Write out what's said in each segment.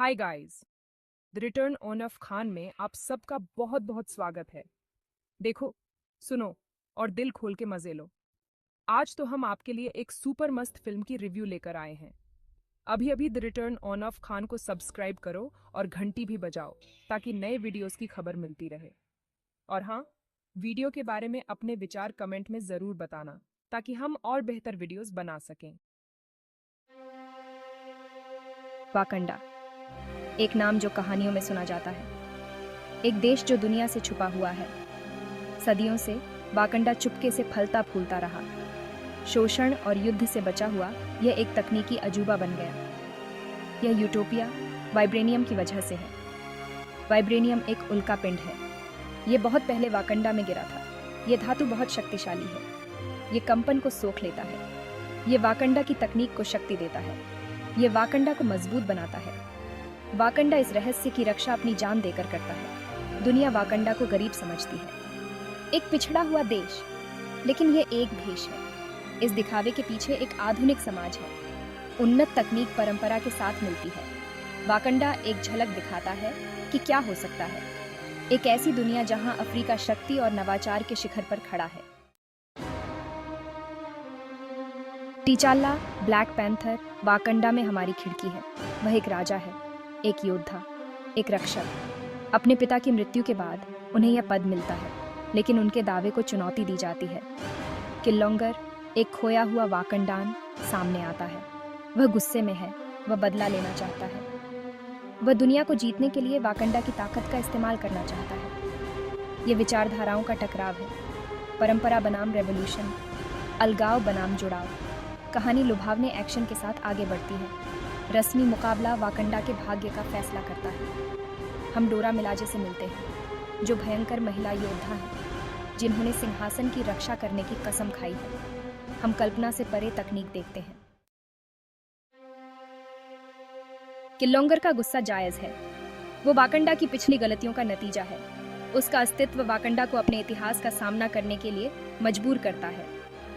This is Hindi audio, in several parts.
Hi guys, the return on off Khan में आप सबका बहुत बहुत स्वागत है। देखो, सुनो और दिल खोल के मजे लो। आज तो हम आपके लिए एक सुपर मस्त फिल्म की रिव्यू लेकर आए हैं। अभी अभी the return on off Khan को सब्सक्राइब करो और घंटी भी बजाओ ताकि नए वीडियोस की खबर मिलती रहे। और हाँ, वीडियो के बारे में अपने विचार कमेंट में ज़रूर बताना ताकि हम और बेहतर वीडियोस बना सकें। वाकंडा, एक नाम जो कहानियों में सुना जाता है, एक देश जो दुनिया से छुपा हुआ है। सदियों से वाकंडा चुपके से फलता फूलता रहा। शोषण और युद्ध से बचा हुआ यह एक तकनीकी अजूबा बन गया। यह यूटोपिया वाइब्रेनियम की वजह से है। वाइब्रेनियम एक उल्का पिंड है। यह बहुत पहले वाकंडा में गिरा था। यह धातु बहुत शक्तिशाली है। यह कंपन को सोख लेता है। यह वाकंडा की तकनीक को शक्ति देता है। यह वाकंडा को मजबूत बनाता है। वाकंडा इस रहस्य की रक्षा अपनी जान देकर करता है। दुनिया वाकंडा को गरीब समझती है, एक पिछड़ा हुआ देश, लेकिन यह एक भेष है। इस दिखावे के पीछे एक आधुनिक समाज है। उन्नत तकनीक परंपरा के साथ मिलती है। वाकंडा एक झलक दिखाता है कि क्या हो सकता है। एक ऐसी दुनिया जहां अफ्रीका शक्ति और नवाचार के शिखर पर खड़ा है। टीचाल्ला, ब्लैक पैंथर, वाकंडा में हमारी खिड़की है। वह एक राजा है, एक योद्धा, एक रक्षक। अपने पिता की मृत्यु के बाद उन्हें यह पद मिलता है, लेकिन उनके दावे को चुनौती दी जाती है। किल्लोंगर, एक खोया हुआ वाकंडान, सामने आता है। वह गुस्से में है, वह बदला लेना चाहता है। वह दुनिया को जीतने के लिए वाकंडा की ताकत का इस्तेमाल करना चाहता है। यह विचारधाराओं का टकराव है। परंपरा बनाम रेवोल्यूशन, अलगाव बनाम जुड़ाव। कहानी लुभावने एक्शन के साथ आगे बढ़ती है। रस्मी मुकाबला वाकंडा के भाग्य का फैसला करता है। हम डोरा मिलाजे से मिलते हैं, जो भयंकर महिला योद्धा है जिन्होंने सिंहासन की रक्षा करने की कसम खाई है। हम कल्पना से परे तकनीक देखते हैं। किल्लोंगर का गुस्सा जायज है। वो वाकंडा की पिछली गलतियों का नतीजा है। उसका अस्तित्व वाकंडा को अपने इतिहास का सामना करने के लिए मजबूर करता है।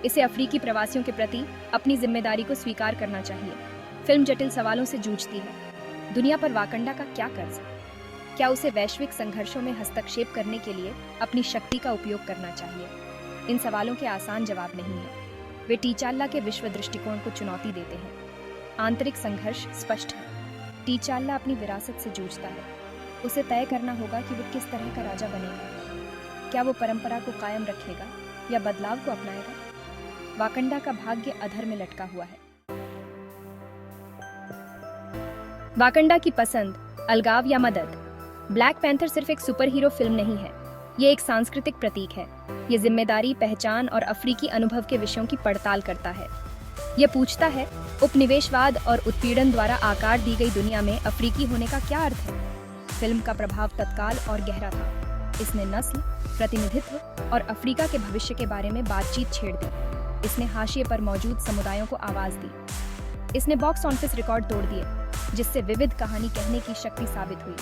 इसे अफ्रीकी प्रवासियों के प्रति अपनी जिम्मेदारी को स्वीकार करना चाहिए। फिल्म जटिल सवालों से जूझती है। दुनिया पर वाकंडा का क्या कर्ज है? क्या उसे वैश्विक संघर्षों में हस्तक्षेप करने के लिए अपनी शक्ति का उपयोग करना चाहिए? इन सवालों के आसान जवाब नहीं है। वे टीचाल्ला के विश्व दृष्टिकोण को चुनौती देते हैं। आंतरिक संघर्ष स्पष्ट है। टीचाल्ला अपनी विरासत से जूझता है। उसे तय करना होगा कि वो किस तरह का राजा बनेगा। क्या वो परंपरा को कायम रखेगा या बदलाव को अपनाएगा? वाकंडा का भाग्य अधर में लटका हुआ है। वाकंडा की पसंद, अलगाव या मदद। ब्लैक पैंथर सिर्फ एक सुपर हीरो फिल्म नहीं है, ये एक सांस्कृतिक प्रतीक है। ये जिम्मेदारी, पहचान और अफ्रीकी अनुभव के विषयों की पड़ताल करता है। यह पूछता है, उपनिवेशवाद और उत्पीड़न द्वारा आकार दी गई दुनिया में अफ्रीकी होने का क्या अर्थ है? फिल्म का प्रभाव तत्काल और गहरा था। इसने नस्ल, प्रतिनिधित्व और अफ्रीका के भविष्य के बारे में बातचीत छेड़ दी। इसने हाशिए पर मौजूद समुदायों को आवाज दी। इसने बॉक्स ऑफिस रिकॉर्ड तोड़ दिए, जिससे विविध कहानी कहने की शक्ति साबित हुई।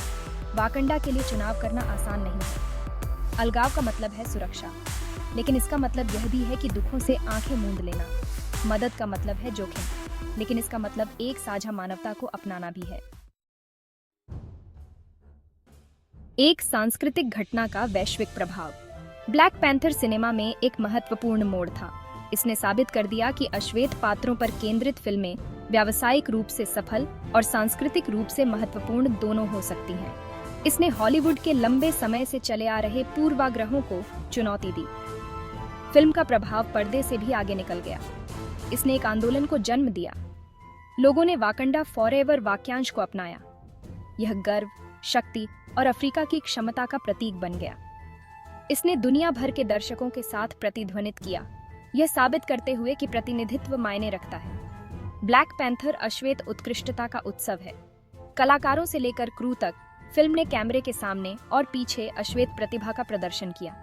वाकंडा के लिए चुनाव करना आसान नहीं है। अलगाव का मतलब है सुरक्षा, लेकिन इसका मतलब यह भी है कि दुखों से आंखें मूंद लेना। मदद का मतलब है जोखिम, लेकिन इसका मतलब एक साझा मानवता को अपनाना भी है। एक सांस्कृतिक घटना का वैश्विक प्रभाव। ब्लैक पैंथर सिनेमा में एक महत्वपूर्ण मोड़ था। इसने साबित कर दिया कि अश्वेत पात्रों पर केंद्रित फिल्में व्यावसायिक रूप से सफल और सांस्कृतिक रूप से महत्वपूर्ण दोनों हो सकती हैं। इसने हॉलीवुड के लंबे समय से चले आ रहे पूर्वाग्रहों को चुनौती दी। फिल्म का प्रभाव पर्दे से भी आगे निकल गया। इसने एक आंदोलन को जन्म दिया। लोगों ने वाकंडा फॉरएवर वाक्यांश को अपनाया। यह गर्व, शक्ति और अफ्रीका की क्षमता का प्रतीक बन गया। इसने दुनिया भर के दर्शकों के साथ प्रतिध्वनित किया, यह साबित करते हुए कि प्रतिनिधित्व मायने रखता है। ब्लैक पैंथर अश्वेत उत्कृष्टता का उत्सव है। कलाकारों से लेकर क्रू तक फिल्म ने कैमरे के सामने और पीछे अश्वेत प्रतिभा का प्रदर्शन किया।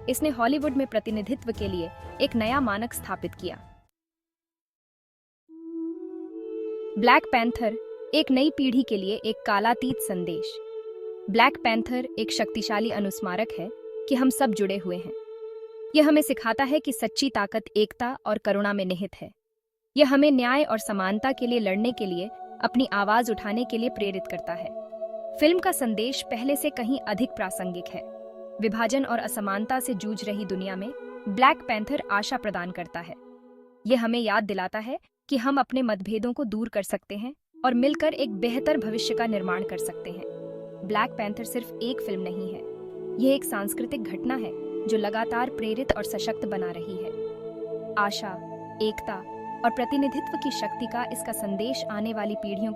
इसने हॉलीवुड में प्रतिनिधित्व के लिए एक नया मानक स्थापित किया। ब्लैक पैंथर एक नई पीढ़ी के लिए एक कालातीत संदेश। ब्लैक पैंथर एक शक्तिशाली अनुस्मारक है कि हम सब जुड़े हुए हैं। यह हमें सिखाता है कि सच्ची ताकत एकता और करुणा में निहित है। यह हमें न्याय और समानता के लिए लड़ने के लिए अपनी आवाज उठाने के लिए प्रेरित करता है। फिल्म का संदेश पहले से कहीं अधिक प्रासंगिक है। विभाजन और असमानता से जूझ रही दुनिया में ब्लैक पैंथर आशा प्रदान करता है। ये हमें याद दिलाता है कि हम अपने मतभेदों को दूर कर सकते हैं और मिलकर एक बेहतर भविष्य का निर्माण कर सकते हैं। ब्लैक पैंथर सिर्फ एक फिल्म नहीं है, यह एक सांस्कृतिक घटना है जो लगातार प्रेरित और सशक्त बना रही है। आशा, एकता और प्रतिनिधित्व की शक्ति का इसका संदेश आने वाली पीढ़ियों